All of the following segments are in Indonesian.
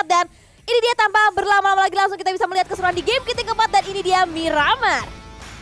keempat. Dan ini dia tanpa berlama-lama lagi langsung kita bisa melihat keseruan di game kita yang keempat. Dan ini dia Miramar.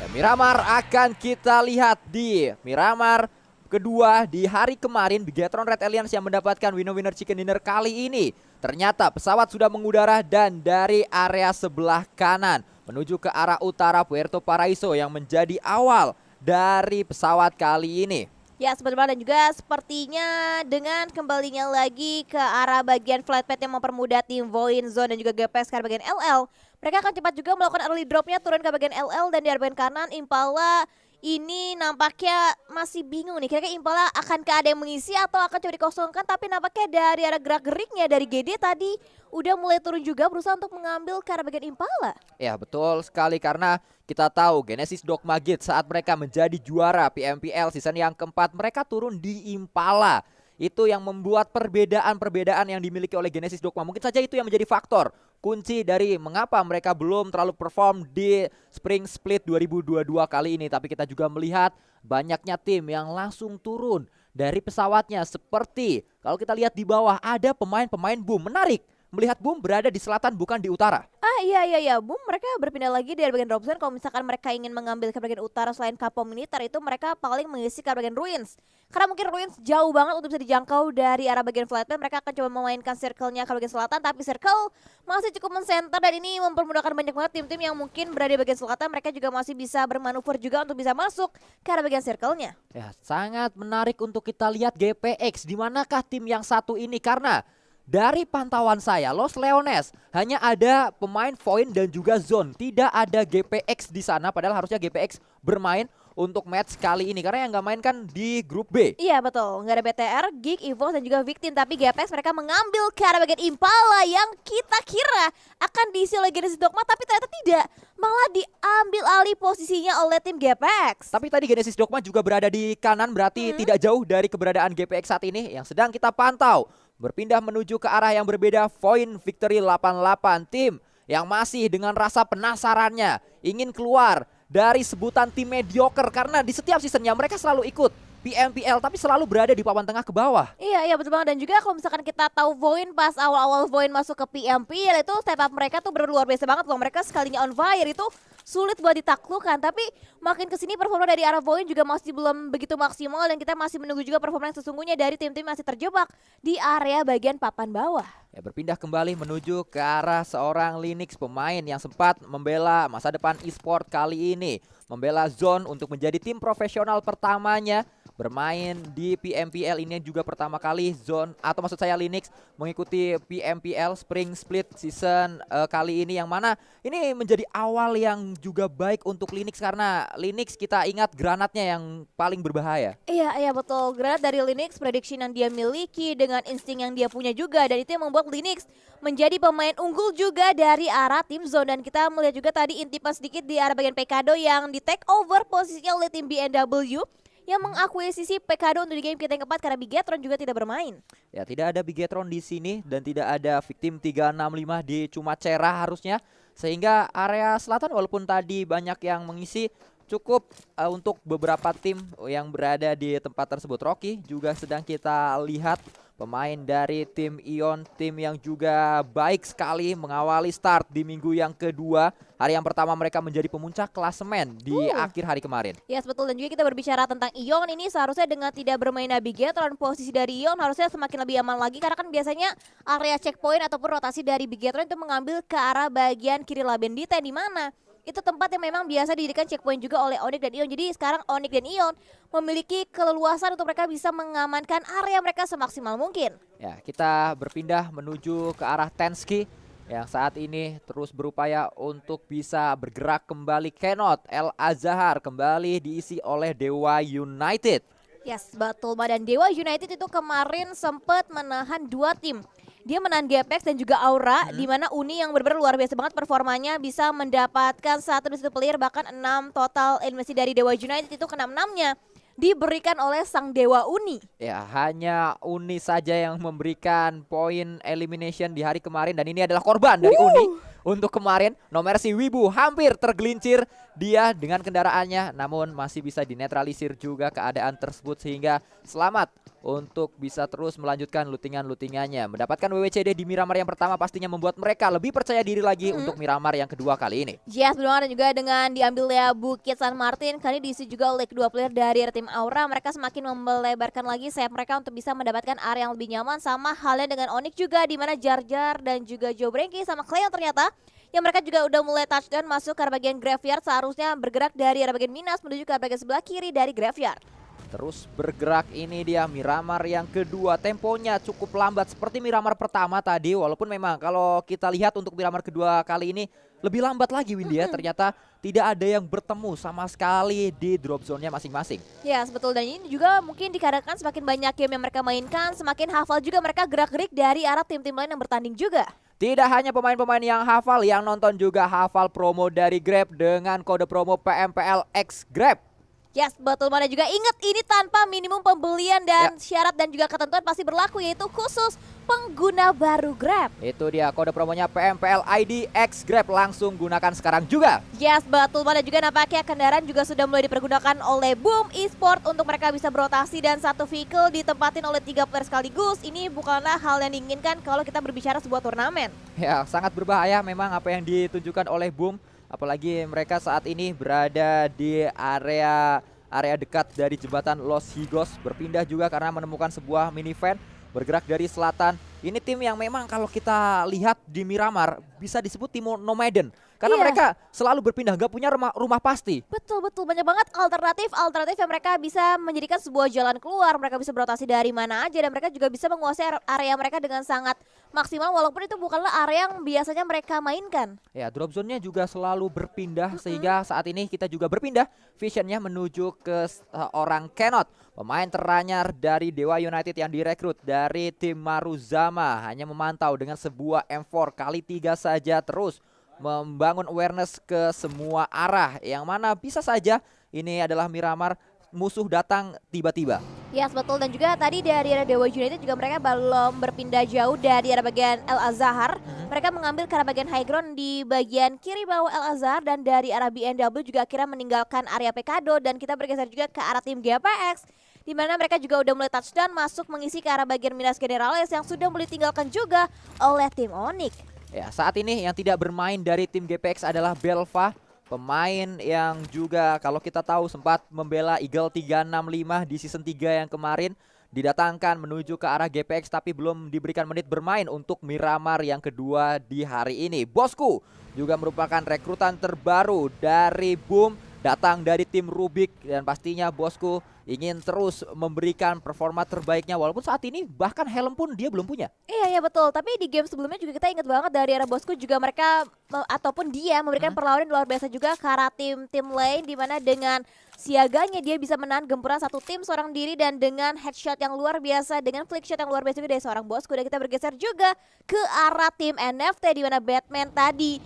Dan Miramar akan kita lihat di Miramar kedua di hari kemarin. Bigetron Red Alliance yang mendapatkan winner chicken dinner kali ini. Ternyata pesawat sudah mengudara dan dari area sebelah kanan menuju ke arah utara Puerto Paraiso yang menjadi awal dari pesawat kali ini. Ya sebenarnya dan juga sepertinya dengan kembalinya lagi ke arah bagian flight path yang mempermudah tim Voin, Zone dan juga GPX ke bagian LL. Mereka akan cepat juga melakukan early dropnya turun ke bagian LL dan di bagian kanan Impala ini nampaknya masih bingung nih. Kira-kira Impala akankah ada yang mengisi atau akan coba dikosongkan, tapi nampaknya dari arah gerak-geriknya dari GD tadi udah mulai turun juga berusaha untuk mengambil ke arah bagian Impala. Ya betul sekali karena kita tahu Genesis Dogma Gate saat mereka menjadi juara PMPL season yang keempat mereka turun di Impala. Itu yang membuat perbedaan-perbedaan yang dimiliki oleh Genesis Dogma. Mungkin saja itu yang menjadi faktor kunci dari mengapa mereka belum terlalu perform di Spring Split 2022 kali ini. Tapi kita juga melihat banyaknya tim yang langsung turun dari pesawatnya. Seperti kalau kita lihat di bawah ada pemain-pemain Boom. Menarik melihat Boom berada di selatan bukan di utara. Iya, Boom mereka berpindah lagi dari bagian drop zone. Kalau misalkan mereka ingin mengambil ke bagian utara selain Kapo Militer itu mereka paling mengisi ke bagian Ruins. Karena mungkin Ruins jauh banget untuk bisa dijangkau dari arah bagian flight path. Mereka akan coba memainkan circle-nya ke bagian selatan, tapi circle masih cukup men-center dan ini mempermudahkan banyak banget tim-tim yang mungkin berada di bagian selatan. Mereka juga masih bisa bermanuver juga untuk bisa masuk ke arah bagian circle-nya. Ya, sangat menarik untuk kita lihat GPX. Di manakah tim yang satu ini? Karena dari pantauan saya, Los Leones hanya ada pemain Void dan juga Zone. Tidak ada GPX di sana, padahal harusnya GPX bermain untuk match kali ini. Karena yang nggak main kan di grup B. Iya betul, nggak ada BTR, Geek, Evo dan juga Victim. Tapi GPX mereka mengambil ke arah bagian Impala yang kita kira akan diisi oleh Genesis Dogma, tapi ternyata tidak. Malah diambil alih posisinya oleh tim GPX. Tapi tadi Genesis Dogma juga berada di kanan, berarti tidak jauh dari keberadaan GPX saat ini yang sedang kita pantau. Berpindah menuju ke arah yang berbeda, Void Victory 88, tim yang masih dengan rasa penasarannya ingin keluar dari sebutan tim mediocre karena di setiap seasonnya mereka selalu ikut PMPL tapi selalu berada di papan tengah ke bawah. Iya betul banget. Dan juga kalau misalkan kita tahu Void pas awal-awal Void masuk ke PMPL itu step up mereka tuh luar biasa banget loh. Mereka sekalinya on fire itu sulit buat ditaklukkan. Tapi makin kesini performa dari arah Void juga masih belum begitu maksimal dan kita masih menunggu juga performa yang sesungguhnya dari tim-tim masih terjebak di area bagian papan bawah. Ya, berpindah kembali menuju ke arah seorang Linux, pemain yang sempat membela masa depan e-sport kali ini. Membela Zone untuk menjadi tim profesional pertamanya. Bermain di PMPL ini juga pertama kali Zone atau maksud saya Linux mengikuti PMPL Spring Split season kali ini, yang mana ini menjadi awal yang juga baik untuk Linux karena Linux kita ingat granatnya yang paling berbahaya. Iya betul, granat dari Linux, prediction yang dia miliki dengan insting yang dia punya juga, dan itu yang membuat Linux menjadi pemain unggul juga dari arah tim Zone. Dan kita melihat juga tadi intipan sedikit di arah bagian Pekado yang di take over posisinya oleh tim BNW yang mengakuisisi Pekado untuk di game kita yang keempat karena Bigetron juga tidak bermain. Ya, tidak ada Bigetron di sini dan tidak ada Victim 365 di Cumacera harusnya. Sehingga area selatan walaupun tadi banyak yang mengisi cukup untuk beberapa tim yang berada di tempat tersebut. Rocky juga sedang kita lihat pemain dari tim Ion, tim yang juga baik sekali mengawali start di minggu yang kedua. Hari yang pertama mereka menjadi pemuncak klasemen di akhir hari kemarin. Yes betul, dan juga kita berbicara tentang Ion ini seharusnya dengan tidak bermain Bigetron, posisi dari Ion harusnya semakin lebih aman lagi karena kan biasanya area checkpoint ataupun rotasi dari Bigetron itu mengambil ke arah bagian kiri Labendita di mana itu tempat yang memang biasa didirikan checkpoint juga oleh Onyx dan Ion. Jadi sekarang Onyx dan Ion memiliki keleluasan untuk mereka bisa mengamankan area mereka semaksimal mungkin. Ya, kita berpindah menuju ke arah Tensky yang saat ini terus berupaya untuk bisa bergerak kembali. Kenot El Azhar kembali diisi oleh Dewa United. Yes betul, dan Dewa United itu kemarin sempat menahan dua tim. Dia menahan GPX dan juga Aura, di mana Uni yang benar-benar luar biasa banget performanya bisa mendapatkan satu player bahkan 6 total eliminasi dari Dewa United itu ke-6-nya diberikan oleh sang Dewa Uni. Ya, hanya Uni saja yang memberikan poin elimination di hari kemarin dan ini adalah korban dari Uni. Untuk kemarin No Mercy Wibu hampir tergelincir dia dengan kendaraannya, namun masih bisa dinetralisir juga keadaan tersebut sehingga selamat untuk bisa terus melanjutkan lootingannya. Mendapatkan WWCD di Miramar yang pertama pastinya membuat mereka lebih percaya diri lagi untuk Miramar yang kedua kali ini. Yes, benar, dan juga dengan diambilnya Bukit San Martin, kali diisi juga oleh kedua player dari tim Aura. Mereka semakin melebarkan lagi sayap mereka untuk bisa mendapatkan area yang lebih nyaman. Sama halnya dengan Onyx juga, di mana Jar Jar dan juga Joe Branky sama Cleon ternyata yang mereka juga udah mulai touchdown masuk ke arah bagian graveyard, seharusnya bergerak dari arah bagian Minas menuju ke arah bagian sebelah kiri dari graveyard. Terus bergerak, ini dia Miramar yang kedua. Temponya cukup lambat seperti Miramar pertama tadi, walaupun memang kalau kita lihat untuk Miramar kedua kali ini lebih lambat lagi Windy ya. Ternyata tidak ada yang bertemu sama sekali di drop zone-nya masing-masing. Ya, betul, dan ini juga mungkin dikarenakan semakin banyak game yang mereka mainkan, semakin hafal juga mereka gerak-gerik dari arah tim-tim lain yang bertanding juga. Tidak hanya pemain-pemain yang hafal, yang nonton juga hafal promo dari Grab dengan kode promo PMPL X Grab. Yes, betul, mana juga ingat ini tanpa minimum pembelian dan syarat dan juga ketentuan pasti berlaku, yaitu khusus pengguna baru Grab. Itu dia kode promonya PMPL ID X Grab, langsung gunakan sekarang juga. Yes, betul, mana juga nampaknya kendaraan juga sudah mulai dipergunakan oleh Boom Esport untuk mereka bisa berotasi dan satu vehicle ditempatin oleh 3 player sekaligus. Ini bukanlah hal yang diinginkan kalau kita berbicara sebuah turnamen. Ya, sangat berbahaya memang apa yang ditunjukkan oleh Boom. Apalagi mereka saat ini berada di area dekat dari jembatan Los Higos, berpindah juga karena menemukan sebuah minivan, bergerak dari selatan. Ini tim yang memang kalau kita lihat di Miramar bisa disebut tim nomaden. Karena mereka selalu berpindah, gak punya rumah pasti. Betul, banyak banget alternatif yang mereka bisa menjadikan sebuah jalan keluar. Mereka bisa berotasi dari mana aja dan mereka juga bisa menguasai area mereka dengan sangat maksimal, walaupun itu bukanlah area yang biasanya mereka mainkan. Ya, drop zone-nya juga selalu berpindah sehingga saat ini kita juga berpindah visionnya menuju ke orang Kenot, pemain teranyar dari Dewa United yang direkrut dari tim Maruzama. Hanya memantau dengan sebuah M4 kali 3 saja, terus membangun awareness ke semua arah, yang mana bisa saja ini adalah Miramar, musuh datang tiba-tiba. Yes, betul, dan juga tadi dari arah Dewa United juga mereka belum berpindah jauh dari arah bagian El Azhar. Mereka mengambil ke arah bagian high ground di bagian kiri bawah El Azhar, dan dari arah BNW juga akhirnya meninggalkan area Pekado, dan kita bergeser juga ke arah tim GPX, di mana mereka juga udah mulai touchdown masuk mengisi ke arah bagian Minas Generales yang sudah mulai ditinggalkan juga oleh tim Onyx. Ya, saat ini yang tidak bermain dari tim GPX adalah Belva, pemain yang juga kalau kita tahu sempat membela Eagle 365 di season 3 yang kemarin, didatangkan menuju ke arah GPX tapi belum diberikan menit bermain untuk Miramar yang kedua di hari ini. Bosku juga merupakan rekrutan terbaru dari Boom, datang dari tim Rubik, dan pastinya Bosku ingin terus memberikan performa terbaiknya walaupun saat ini bahkan helm pun dia belum punya. Iya betul, tapi di game sebelumnya juga kita ingat banget dari arah Bosku juga mereka ataupun dia memberikan perlawanan luar biasa juga ke arah tim lain, di mana dengan siaganya dia bisa menahan gempuran satu tim seorang diri, dan dengan headshot yang luar biasa, dengan flick shot yang luar biasa juga dari seorang Bosku. Dan kita bergeser juga ke arah tim NFT, di mana Batman tadi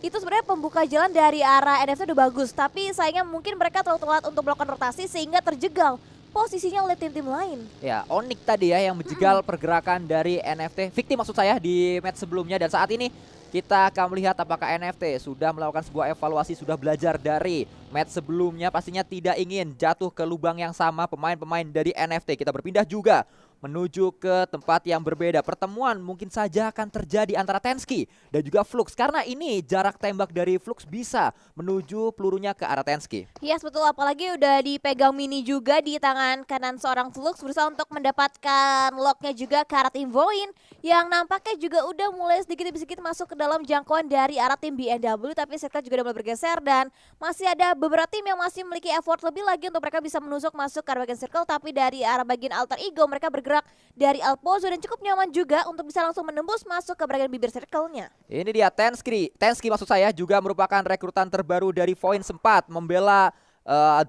itu sebenarnya pembuka jalan dari arah NFT udah bagus, tapi sayangnya mungkin mereka terlalu telat untuk melakukan rotasi sehingga terjegal posisinya oleh tim-tim lain. Ya, Onyx tadi ya yang menjegal pergerakan dari NFT. Victim maksud saya di match sebelumnya, dan saat ini kita akan melihat apakah NFT sudah melakukan sebuah evaluasi, sudah belajar dari match sebelumnya. Pastinya tidak ingin jatuh ke lubang yang sama pemain-pemain dari NFT. Kita berpindah juga menuju ke tempat yang berbeda. Pertemuan mungkin saja akan terjadi antara Tensky dan juga Flux, karena ini jarak tembak dari Flux bisa menuju pelurunya ke arah Tensky. Yes betul, apalagi udah dipegang mini juga di tangan kanan seorang Flux, berusaha untuk mendapatkan locknya juga ke arah tim Voin, yang nampaknya juga udah mulai sedikit demi sedikit masuk ke dalam jangkauan dari arah tim BNW. Tapi Circle juga udah mulai bergeser, dan masih ada beberapa tim yang masih memiliki effort lebih lagi untuk mereka bisa menusuk masuk ke arah bagian Circle. Tapi dari arah bagian Alter Ego mereka bergerak dari Alpozo dan cukup nyaman juga untuk bisa langsung menembus masuk ke bagian bibir circle-nya. Ini dia Tensky maksud saya juga merupakan rekrutan terbaru dari Voin, sempat membela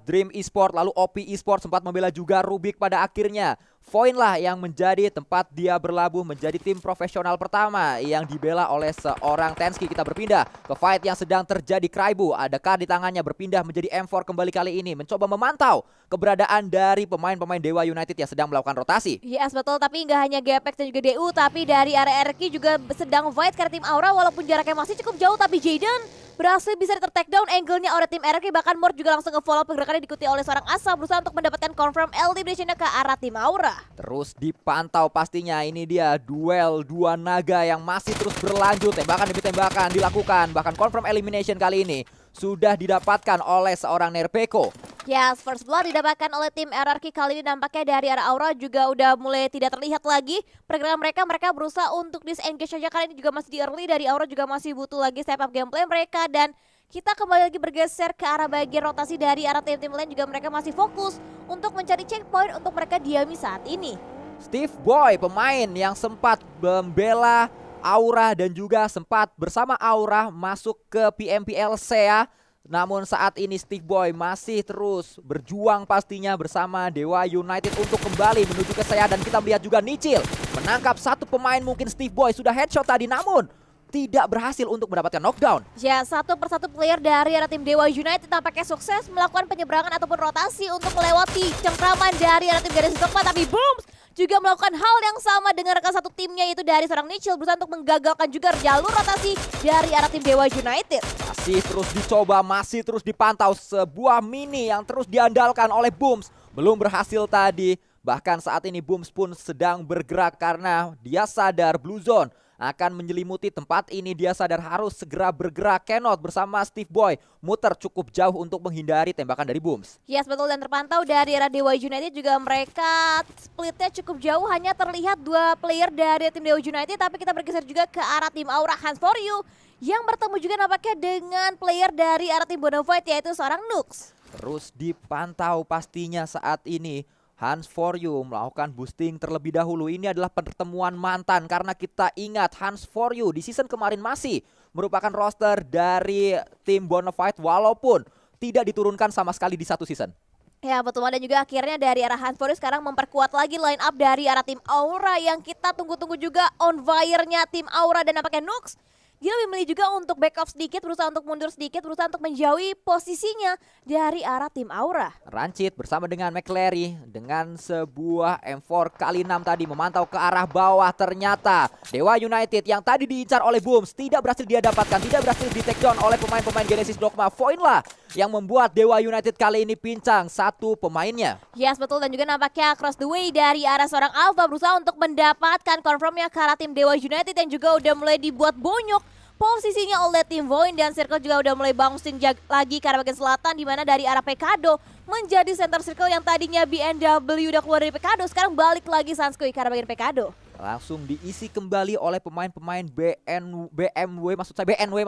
Dream Esport, lalu OP Esport, sempat membela juga Rubik. Pada akhirnya Voin lah yang menjadi tempat dia berlabuh menjadi tim profesional pertama yang dibela oleh seorang Tensky. Kita berpindah ke fight yang sedang terjadi. Kraibu ada card di tangannya, berpindah menjadi M4 kembali kali ini, mencoba memantau keberadaan dari pemain-pemain Dewa United yang sedang melakukan rotasi. Yes betul, tapi nggak hanya GPX dan juga DU, tapi dari area RQ juga sedang fight karena tim Aura, walaupun jaraknya masih cukup jauh, tapi Jaden berhasil bisa di-take down angle-nya oleh tim RRQ, bahkan Mort juga langsung nge-follow pergerakannya diikuti oleh seorang Asa berusaha untuk mendapatkan confirm elimination-nya ke arah tim Aura. Terus dipantau pastinya, ini dia duel dua naga yang masih terus berlanjut, tembakan demi tembakan dilakukan, bahkan confirm elimination kali ini sudah didapatkan oleh seorang Nerpeko. Yes, first blood didapatkan oleh tim RRQ kali ini nampaknya dari arah Aura juga udah mulai tidak terlihat lagi pergerakan mereka berusaha untuk disengage saja, kali ini juga masih di early, dari Aura juga masih butuh lagi step up gameplay mereka, dan kita kembali lagi bergeser ke arah bagian rotasi dari arah tim-tim lain, juga mereka masih fokus untuk mencari checkpoint untuk mereka diami saat ini. Steve Boy, pemain yang sempat membela Aura dan juga sempat bersama Aura masuk ke PMPL SEA. Namun saat ini Steve Boy masih terus berjuang pastinya bersama Dewa United untuk kembali menuju ke SEA, dan kita melihat juga Nichil menangkap satu pemain. Mungkin Steve Boy sudah headshot tadi namun tidak berhasil untuk mendapatkan knockdown. Ya, satu persatu player dari arah tim Dewa United tampaknya sukses melakukan penyeberangan ataupun rotasi untuk melewati cengkraman dari arah tim Ganes Dogma, tapi Booms juga melakukan hal yang sama dengan rekan satu timnya, yaitu dari seorang Nichil berusaha untuk menggagalkan juga jalur rotasi dari arah tim Dewa United. Masih terus dicoba, masih terus dipantau, sebuah mini yang terus diandalkan oleh Booms belum berhasil tadi. Bahkan saat ini Booms pun sedang bergerak karena dia sadar Blue Zone akan menyelimuti tempat ini. Dia sadar harus segera bergerak. Kenot bersama Steve Boy muter cukup jauh untuk menghindari tembakan dari Booms. Yes, betul, dan terpantau dari arah Dewa United juga mereka splitnya cukup jauh, hanya terlihat dua player dari tim Dewa United, tapi kita bergeser juga ke arah tim Aura Hands For You yang bertemu juga nampaknya dengan player dari arah tim Bonafide, yaitu seorang Nux. Terus dipantau pastinya saat ini Hands For You melakukan boosting terlebih dahulu. Ini adalah pertemuan mantan karena kita ingat Hands For You di season kemarin masih merupakan roster dari tim Bonafide walaupun tidak diturunkan sama sekali di satu season. Ya betul, dan juga akhirnya dari arah Hands For You sekarang memperkuat lagi line up dari arah tim Aura yang kita tunggu-tunggu juga on fire-nya tim Aura, dan nampaknya Nux dia lebih memilih juga untuk back off sedikit, berusaha untuk mundur sedikit, berusaha untuk menjauhi posisinya dari arah tim Aura. Rancid bersama dengan McClary dengan sebuah M4 kali 6 tadi memantau ke arah bawah. Ternyata Dewa United yang tadi diincar oleh Booms tidak berhasil dia dapatkan, tidak berhasil di take down oleh pemain-pemain Genesis Dogma. Void lah yang membuat Dewa United kali ini pincang satu pemainnya. Yes betul, dan juga nampaknya across the way dari arah seorang Alpha berusaha untuk mendapatkan confirmnya ke arah tim Dewa United yang juga udah mulai dibuat bonyok posisinya oleh tim Void, dan circle juga udah mulai bouncing lagi ke arah bagian selatan, di mana dari arah Pekado menjadi center circle yang tadinya BNW udah keluar dari Pekado, sekarang balik lagi Sanskui ke arah bagian Pekado. Langsung diisi kembali oleh pemain-pemain BNW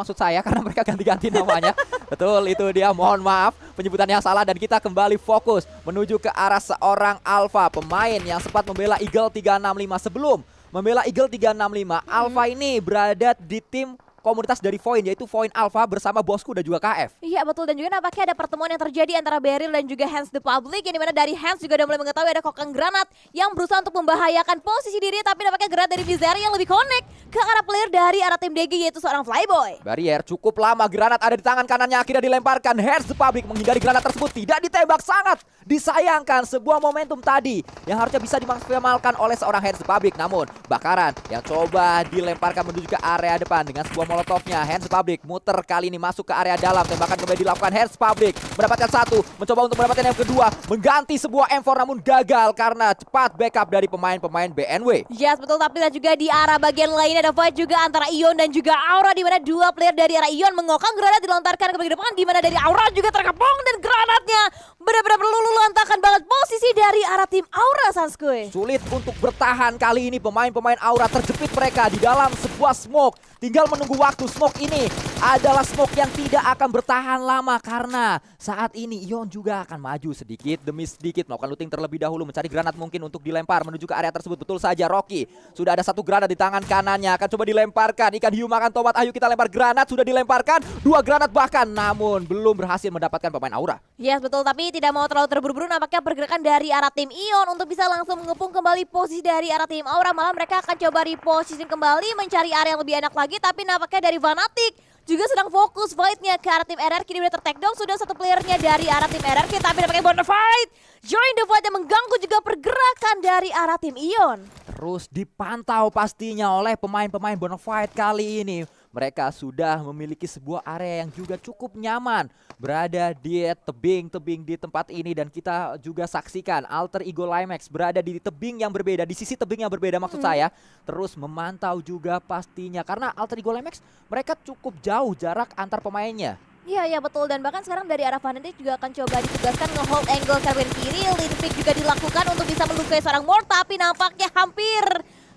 maksud saya karena mereka ganti-ganti namanya. Betul, itu dia, mohon maaf penyebutan yang salah, dan kita kembali fokus menuju ke arah seorang Alpha, pemain yang sempat membela Eagle 365. Sebelum membela Eagle 365, Alpha ini berada di tim komunitas dari Void, yaitu Void Alpha bersama bosku dan juga KF. Iya betul, dan juga nampaknya ada pertemuan yang terjadi antara Beryl dan juga Hans the Public, yang dimana dari Hans juga udah mulai mengetahui ada kokang granat yang berusaha untuk membahayakan posisi diri, tapi nampaknya granat dari Vizer yang lebih connect ke arah player dari arah tim DG, yaitu seorang Flyboy. Barrier cukup lama, granat ada di tangan kanannya, akhirnya dilemparkan. Hans the Public menghindari granat tersebut, tidak ditembak, sangat disayangkan. Sebuah momentum tadi yang harusnya bisa dimaksimalkan oleh seorang Hans the Public, namun bakaran yang coba dilemparkan menuju ke area depan dengan sebuah molotovnya. Hands Public muter kali ini masuk ke area dalam, tembakan kembali dilakukan. Hands Public mendapatkan satu, mencoba untuk mendapatkan yang kedua, mengganti sebuah M4 namun gagal karena cepat backup dari pemain-pemain BNW. Yes betul, tapi juga di arah bagian lainnya ada fight juga antara Ion dan juga Aura, di mana dua player dari arah Ion mengokang granat dilontarkan ke bagian depan, di mana dari Aura juga terkepung dan granatnya benar-benar meluluh-lantakkan banget posisi dari arah tim Aura, Sanskui. Sulit untuk bertahan kali ini pemain-pemain Aura, terjepit mereka di dalam sebuah smoke. Tinggal menunggu waktu. Smoke ini adalah smoke yang tidak akan bertahan lama karena saat ini Ion juga akan maju sedikit demi sedikit melakukan looting terlebih dahulu, mencari granat mungkin untuk dilempar menuju ke area tersebut. Betul saja, Rocky sudah ada satu granat di tangan kanannya, akan coba dilemparkan. Ikan hiu makan tomat, ayo kita lempar granat. Sudah dilemparkan, dua granat bahkan, namun belum berhasil mendapatkan pemain Aura. Yes betul, tapi tidak mau terlalu terburu-buru nampaknya pergerakan dari arah tim Ion untuk bisa langsung mengepung kembali posisi dari arah tim Aura. Malah mereka akan coba reposition kembali, mencari area yang lebih enak lagi, tapi nampaknya dari Fnatic juga sedang fokus fight-nya ke arah tim RRQ. Dia udah ter-take down sudah satu playernya dari arah tim RRQ, tapi nampaknya Bonafide join the fight yang mengganggu juga pergerakan dari arah tim Ion. Terus dipantau pastinya oleh pemain-pemain Bonafide kali ini. mereka sudah memiliki sebuah area yang juga cukup nyaman berada di tebing-tebing di tempat ini. Dan kita juga saksikan Alter Ego Limax berada di tebing yang berbeda, di sisi tebing yang berbeda maksud saya, terus memantau juga pastinya karena Alter Ego Limax mereka cukup jauh jarak antar pemainnya. Iya betul, dan bahkan sekarang dari arah Fnatic juga akan coba ditugaskan nge-hold angle ke bagian kiri. Lane pick juga dilakukan untuk bisa melukai seorang Mort, tapi nampaknya hampir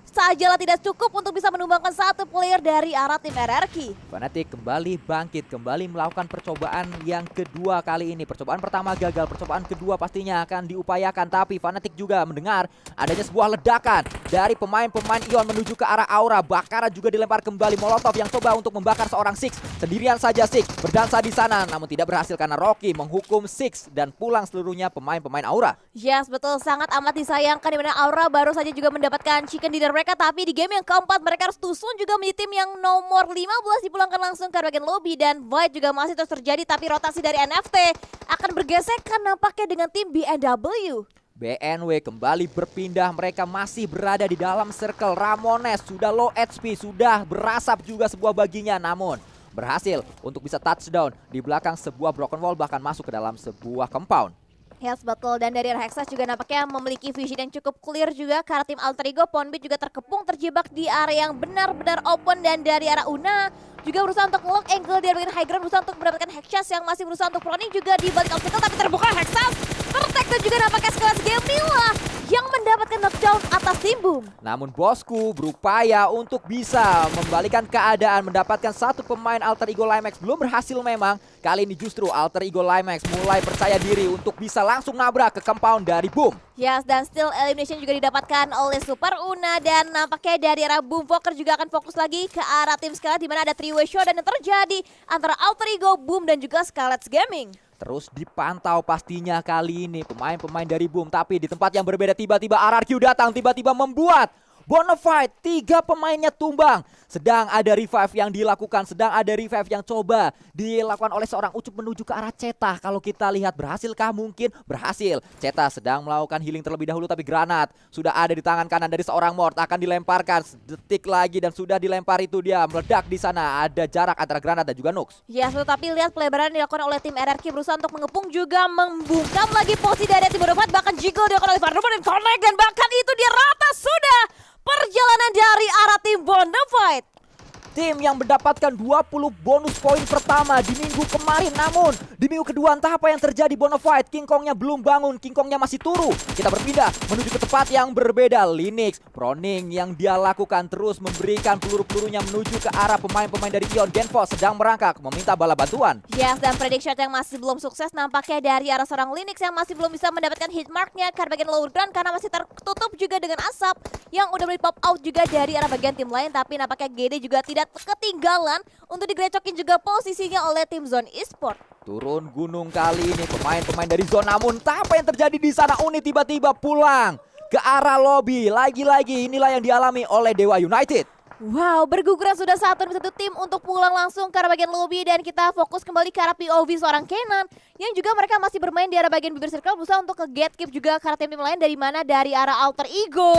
sajalah tidak cukup untuk bisa menumbangkan satu player dari arah tim RRQ. Fnatic kembali bangkit, kembali melakukan percobaan yang kedua kali ini. Percobaan pertama gagal, percobaan kedua pastinya akan diupayakan. Tapi Fnatic juga mendengar adanya sebuah ledakan dari pemain-pemain Ion menuju ke arah Aura. Bakaran juga dilempar kembali, Molotov yang coba untuk membakar seorang Six. Sendirian saja Six berdansa di sana, namun tidak berhasil karena Rocky menghukum Six dan pulang seluruhnya pemain-pemain Aura. Yes betul, sangat amat disayangkan dimana Aura baru saja juga mendapatkan chicken dinner mereka. Tapi di game yang keempat mereka harus tusun juga menjadi tim yang nomor 15 dipulangkan langsung ke bagian lobby. Dan Void juga masih terus terjadi, tapi rotasi dari NFT akan bergesekan nampaknya dengan tim BNW. BNW kembali berpindah, mereka masih berada di dalam circle. Ramones sudah low HP, sudah berasap juga sebuah baginya, namun berhasil untuk bisa touchdown di belakang sebuah broken wall, bahkan masuk ke dalam sebuah compound. Yes betul, dan dari arah Hexas juga nampaknya memiliki vision yang cukup clear juga karena tim Alter Ego. Ponbit juga terkepung terjebak di area yang benar-benar open. Dan dari arah Una juga berusaha untuk lock angle di bagian high ground, berusaha untuk mendapatkan Hexas yang masih berusaha untuk proning juga di balik obstacle, tapi terbuka Hexas. Tertek dan juga nampaknya sekelas game Nila yang mendapatkan knockdown atas tim Boom. Namun bosku berupaya untuk bisa membalikan keadaan, mendapatkan satu pemain Alter Ego Limax. Belum berhasil memang. Kali ini justru Alter Ego Limax mulai percaya diri untuk bisa langsung nabrak ke compound dari Boom. Yes, dan still elimination juga didapatkan oleh Super Una. Dan nampaknya dari arah Boom Walker juga akan fokus lagi ke arah tim Scarlet, di mana ada three-way showdown yang terjadi antara Alter Ego, Boom, dan juga Scarlet Gaming. Terus dipantau pastinya kali ini pemain-pemain dari Boom. Tapi di tempat yang berbeda tiba-tiba RRQ datang, tiba-tiba membuat Bonafide 3 pemainnya tumbang. Sedang ada revive yang dilakukan, sedang ada revive yang coba dilakukan oleh seorang Ucup menuju ke arah Ceta. Kalau kita lihat berhasilkah? Mungkin berhasil. Ceta sedang melakukan healing terlebih dahulu, tapi granat sudah ada di tangan kanan dari seorang Mort, akan dilemparkan detik lagi dan sudah dilempar, itu dia meledak di sana. Ada jarak antara granat dan juga Nux. Yes, tetapi lihat pelebaran yang dilakukan oleh tim RRQ berusaha untuk mengepung juga membungkam lagi posisi dari tim Bonafide. Bahkan jiggle dilakukan oleh Fardoman dan Connect, dan bahkan itu dia rata sudah perjalanan dari arah tim Bonafide. Tim yang mendapatkan 20 bonus poin pertama di minggu kemarin. Namun di minggu kedua entah apa yang terjadi Bonafide. King Kongnya belum bangun, King Kongnya masih turu. Kita berpindah menuju ke tempat yang berbeda. Linux, proning yang dia lakukan, terus memberikan peluru-pelurunya menuju ke arah pemain-pemain dari Ion. Genfos sedang merangkak meminta bala bantuan. Yes, dan prediction yang masih belum sukses nampaknya dari arah seorang Linux yang masih belum bisa mendapatkan hit marknya karena bagian lower ground, karena masih tertutup juga dengan asap yang udah mulai pop out juga dari arah bagian tim lain. Tapi nampaknya GD juga tidak ketinggalan untuk digrecokin juga posisinya oleh tim Zone Esport. Turun gunung kali ini pemain-pemain dari Zone, namun tak apa yang terjadi di sana. Uni tiba-tiba pulang ke arah lobby. Lagi-lagi inilah yang dialami oleh Dewa United. Wow, berguguran sudah satu tim untuk pulang langsung ke arah bagian lobby. Dan kita fokus kembali ke arah POV seorang Kenan yang juga mereka masih bermain di arah bagian bibir circle, berusaha untuk ke gatekeep juga karena tim lain. Dari mana? Dari arah Alter Ego.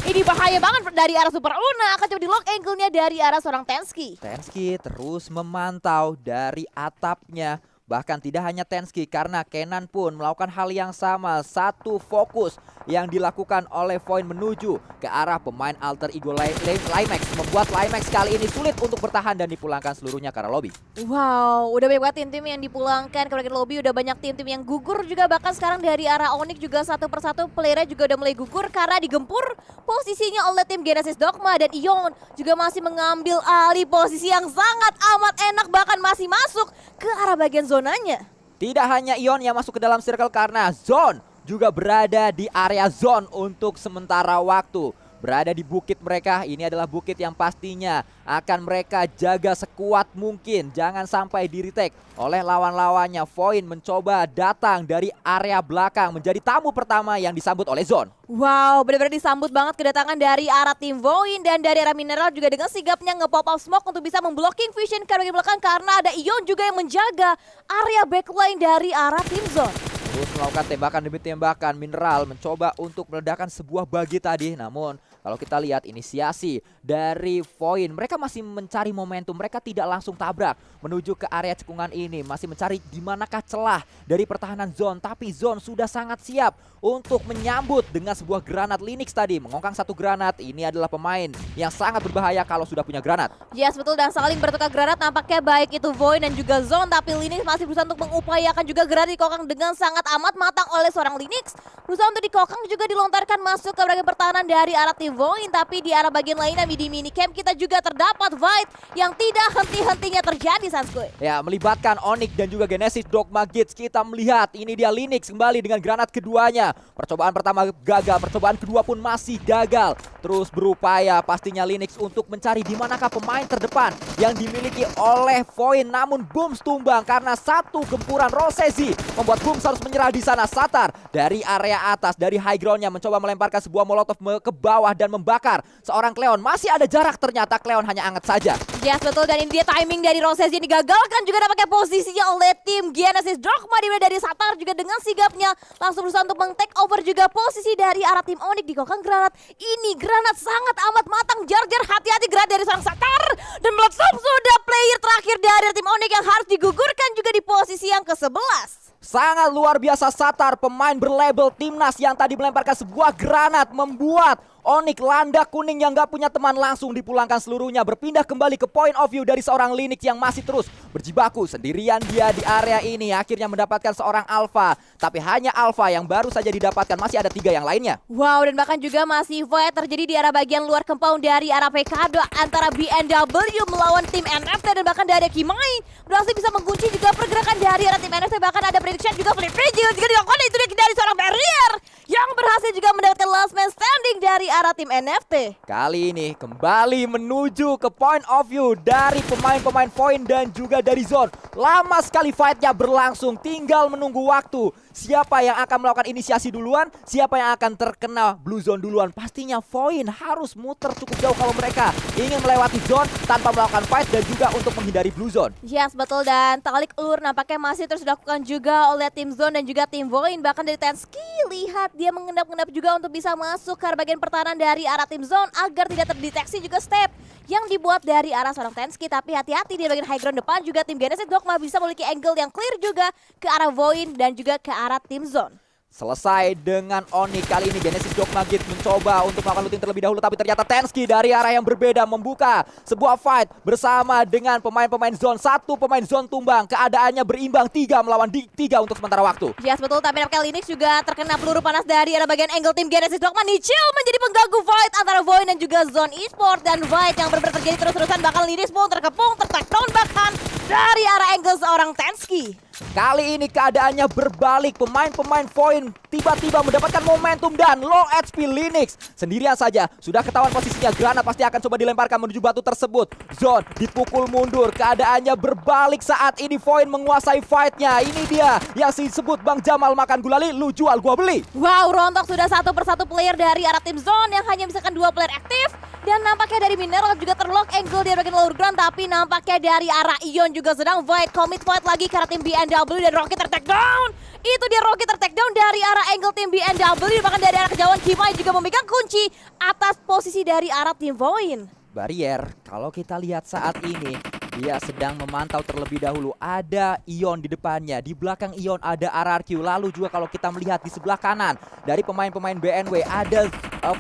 Ini bahaya banget dari arah Super Una. Akan coba di lock angle-nya dari arah seorang Tensky. Tensky terus memantau dari atapnya. Bahkan tidak hanya Tensky, karena Kenan pun melakukan hal yang sama. Satu fokus yang dilakukan oleh Void menuju ke arah pemain Alter Ego Limax, membuat Limax kali ini sulit untuk bertahan dan dipulangkan seluruhnya ke arah lobby. Wow, udah banyak banget tim-tim yang dipulangkan ke bagian lobby. Udah banyak tim-tim yang gugur juga. Bahkan sekarang dari arah Onyx juga satu persatu playernya juga udah mulai gugur karena digempur posisinya oleh tim Genesis Dogma. Dan Ion juga masih mengambil alih posisi yang sangat amat enak, bahkan masih masuk ke arah bagian zonanya. Tidak hanya Ion yang masuk ke dalam circle, karena Zone juga berada di area zone untuk sementara waktu. Berada di bukit mereka, ini adalah bukit yang pastinya akan mereka jaga sekuat mungkin. Jangan sampai di-retake oleh lawan-lawannya. Void mencoba datang dari area belakang, menjadi tamu pertama yang disambut oleh Zone. Wow, benar-benar disambut banget kedatangan dari arah tim Void. Dan dari arah Mineral juga dengan sigapnya nge-pop up smoke untuk bisa memblocking vision ke bagian belakang, karena ada Ion juga yang menjaga area backline dari arah tim Zone. Terus melakukan tembakan demi tembakan. Mineral mencoba untuk meledakkan sebuah bagi tadi, namun Kalau kita lihat inisiasi dari Void, mereka masih mencari momentum, mereka tidak langsung tabrak menuju ke area cekungan ini, masih mencari di manakah celah dari pertahanan Zone, tapi Zone sudah sangat siap untuk menyambut dengan sebuah granat. Linix tadi mengongkang satu granat. Ini adalah pemain yang sangat berbahaya kalau sudah punya granat. Yes, betul, dan saling bertukar granat nampaknya baik itu Void dan juga Zone, tapi Linix masih berusaha untuk mengupayakan juga granat dikokang dengan sangat amat matang oleh seorang Linix. Berusaha untuk dikokang juga dilontarkan masuk ke bagian pertahanan dari arah tim Void, tapi di arah bagian lainnya di minicamp kita juga terdapat fight yang tidak henti-hentinya terjadi, Sanskuy. Ya, melibatkan Onyx dan juga Genesis Dogma Gates. Kita melihat ini dia Linix kembali dengan granat keduanya. Percobaan pertama gagal, percobaan kedua pun masih gagal. Terus berupaya pastinya Linix untuk mencari di manakah pemain terdepan yang dimiliki oleh Void. Namun Booms tumbang karena satu gempuran Rosesi membuat Booms harus menyerah di sana. Satar dari area atas, dari high groundnya mencoba melemparkan sebuah molotov ke bawah dan membakar seorang Cleon. Masih ada jarak, ternyata Cleon hanya anget saja. Yes, betul, dan ini dia timing dari Rosesi yang digagalkan juga nampaknya posisinya oleh tim Genesis Dogma, dimana dari Satar juga dengan sigapnya langsung berusaha untuk meng-take over juga posisi dari arah tim Onyx. Dikokang granat, ini granat sangat amat matang, jar-jar, hati-hati granat dari seorang Satar, dan Bloodstorm sudah player terakhir dari tim Onyx yang harus digugurkan juga di posisi yang ke-11. Sangat luar biasa Satar, pemain berlabel Timnas yang tadi melemparkan sebuah granat membuat Onyx landak kuning yang gak punya teman langsung dipulangkan seluruhnya, berpindah kembali ke point of view dari seorang Linix yang masih terus berjibaku sendirian dia di area ini. Akhirnya mendapatkan seorang Alpha, tapi hanya Alpha yang baru saja didapatkan, masih ada 3 yang lainnya. Wow, dan bahkan juga masih fight terjadi di arah bagian luar compound dari arah PKD antara BNW melawan tim NFT, dan bahkan dari Kimai berhasil bisa mengunci juga pergerakan dari arah tim NFT. Bahkan ada prediction juga flip juga dilakukan, itu dari seorang barrier yang berhasil juga mendapatkan last man standing dari arah tim NFT. Kali ini kembali menuju ke point of view dari pemain-pemain Void dan juga dari Zone. Lama sekali fightnya berlangsung, tinggal menunggu waktu. Siapa yang akan melakukan inisiasi duluan, siapa yang akan terkena Blue Zone duluan. Pastinya Void harus muter cukup jauh kalau mereka ingin melewati Zone tanpa melakukan fight dan juga untuk menghindari Blue Zone. Yes, betul, dan talik ulur nampaknya masih terus dilakukan juga oleh tim Zone dan juga tim Void. Bahkan dari Tensky, lihat dia mengendap-endap juga untuk bisa masuk ke bagian pertahanan dari arah tim Zone agar tidak terdeteksi juga step yang dibuat dari arah seorang Tensky. Tapi hati-hati di bagian high ground depan juga tim Genesis Dogma bisa memiliki angle yang clear juga ke arah Void dan juga ke arah tim Zone. Selesai dengan Onyx, kali ini Genesis Dogma Gates mencoba untuk melakukan looting terlebih dahulu, tapi ternyata Tensky dari arah yang berbeda membuka sebuah fight bersama dengan pemain-pemain Zone. Satu pemain Zone tumbang, keadaannya berimbang 3 melawan 3 untuk sementara waktu. Yes, betul, tapi nampaknya Linux juga terkena peluru panas dari arah bagian angle tim Genesis Dogma. Nichil menjadi pengganggu fight antara Void dan juga Zone Esports, dan fight yang benar-benar terjadi terus-terusan. Bahkan Linux pun terkepung, tertakedown bahkan dari arah angle seorang Tensky. Kali ini keadaannya berbalik, pemain-pemain Void tiba-tiba mendapatkan momentum dan low HP. Linux sendirian saja, sudah ketahuan posisinya, granat pasti akan coba dilemparkan menuju batu tersebut. Zone dipukul mundur, keadaannya berbalik saat ini. Void menguasai fightnya. Ini dia yang disebut Bang Jamal makan gulali, lu jual gua beli. Wow, rontok sudah satu persatu player dari arah tim Zone yang hanya misalkan 2 player aktif. Dan nampaknya dari Mineral juga terlock angle di bagian lower ground, tapi nampaknya dari arah Ion juga sedang fight commit fight lagi karena tim BNW, dan Rocky tertake down. Itu dia Rocky tertake down dari arah angle tim BNW, bahkan dari arah kejauhan Kimai juga memegang kunci atas posisi dari arah tim Void. Barrier, kalau kita lihat saat ini dia sedang memantau terlebih dahulu. Ada Ion di depannya, di belakang Ion ada RRQ. Lalu juga kalau kita melihat di sebelah kanan dari pemain-pemain BNW ada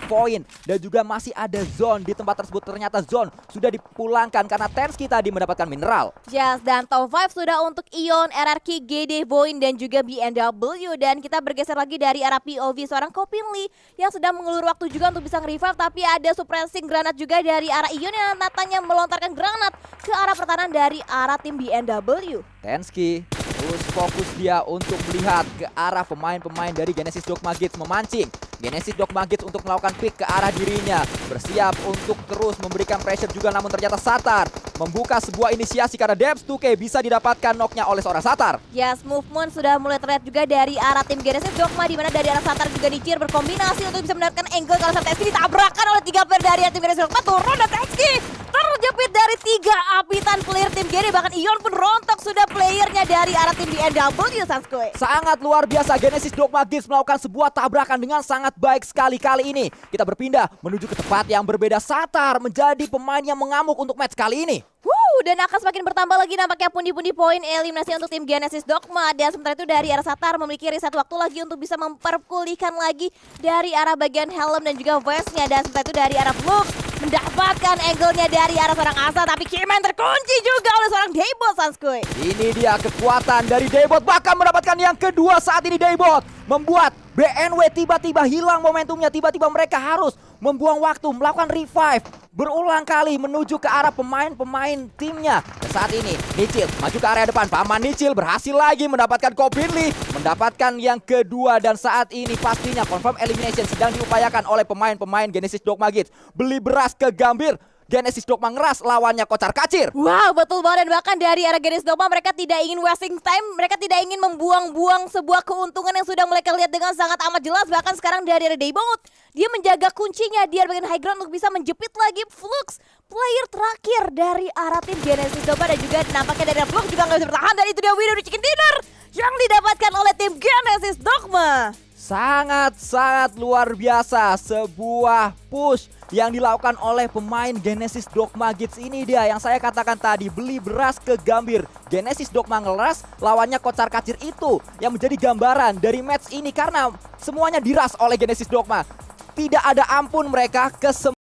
Void dan juga masih ada Zone. Di tempat tersebut ternyata Zone sudah dipulangkan karena Tensky tadi mendapatkan mineral. Yes, dan top 5 sudah untuk Ion, RRQ, GD, Void dan juga BNW. Dan kita bergeser lagi dari arah POV seorang Kopinli yang sedang mengulur waktu juga untuk bisa nge-revive, tapi ada suppressing granat juga dari arah Ion yang natanya melontarkan granat ke arah pertahanan dari arah tim BNW. Tensky terus fokus dia untuk melihat ke arah pemain-pemain dari Genesis Dogma Gates, memancing Genesis Dogma Gates untuk melakukan pick ke arah dirinya, bersiap untuk terus memberikan pressure juga. Namun ternyata Satar membuka sebuah inisiasi karena Debs 2K bisa didapatkan knocknya oleh seorang Satar. Yes, movement sudah mulai terlihat juga dari arah tim Genesis Dogma, di mana dari arah Satar juga Nichir berkombinasi untuk bisa mendapatkan angle kalau Tensky ditabrakan oleh 3 player dari tim Genesis Dogma. Turun dan Tensky terjepit dari 3 apitan player tim Gene. Bahkan Ion pun rontok sudah playernya dari arah tim BNW Sanskoy. Sangat luar biasa, Genesis Dogma Kids melakukan sebuah tabrakan dengan sangat baik sekali. Kali ini kita berpindah menuju ke tempat yang berbeda. Satar menjadi pemain yang mengamuk untuk match kali ini. Dan akan semakin bertambah lagi nampaknya pundi-pundi poin eliminasi untuk tim Genesis Dogma. Dan sementara itu dari arah Satar memiliki reset waktu lagi untuk bisa memperpulihkan lagi dari arah bagian helm dan juga vest-nya. Dan sementara itu dari arah Flux mendapatkan angle-nya dari arah seorang Asa, tapi Keyman terkunci juga oleh seorang Daybot Sanskoy. Ini dia kekuatan dari Daybot, bahkan mendapatkan yang kedua saat ini. Daybot membuat BNW tiba-tiba hilang momentumnya, tiba-tiba mereka harus membuang waktu, melakukan revive berulang kali menuju ke arah pemain-pemain timnya. Dan saat ini Nichil maju ke area depan, paman Nichil berhasil lagi mendapatkan Kobinli, mendapatkan yang kedua. Dan saat ini pastinya confirm elimination sedang diupayakan oleh pemain-pemain Genesis Dogma Kids. Beli beras ke Gambir, Genesis Dogma ngeras lawannya kocar kacir. Wow, betul banget. Dan bahkan dari arah Genesis Dogma mereka tidak ingin wasting time, mereka tidak ingin membuang-buang sebuah keuntungan yang sudah mereka lihat dengan sangat amat jelas. Bahkan sekarang dari arah Daybot, dia menjaga kuncinya di bagian high ground untuk bisa menjepit lagi Flux, player terakhir dari arah tim Genesis Dogma. Dan juga nampaknya dari Flux juga nggak bisa bertahan, dan itu dia winner chicken dinner yang didapatkan oleh tim Genesis Dogma. Sangat-sangat luar biasa, sebuah push yang dilakukan oleh pemain Genesis Dogma Kids. Ini dia yang saya katakan tadi, beli beras ke Gambir. Genesis Dogma ngeras, lawannya kocar kacir. Itu yang menjadi gambaran dari match ini, karena semuanya diras oleh Genesis Dogma. Tidak ada ampun mereka ke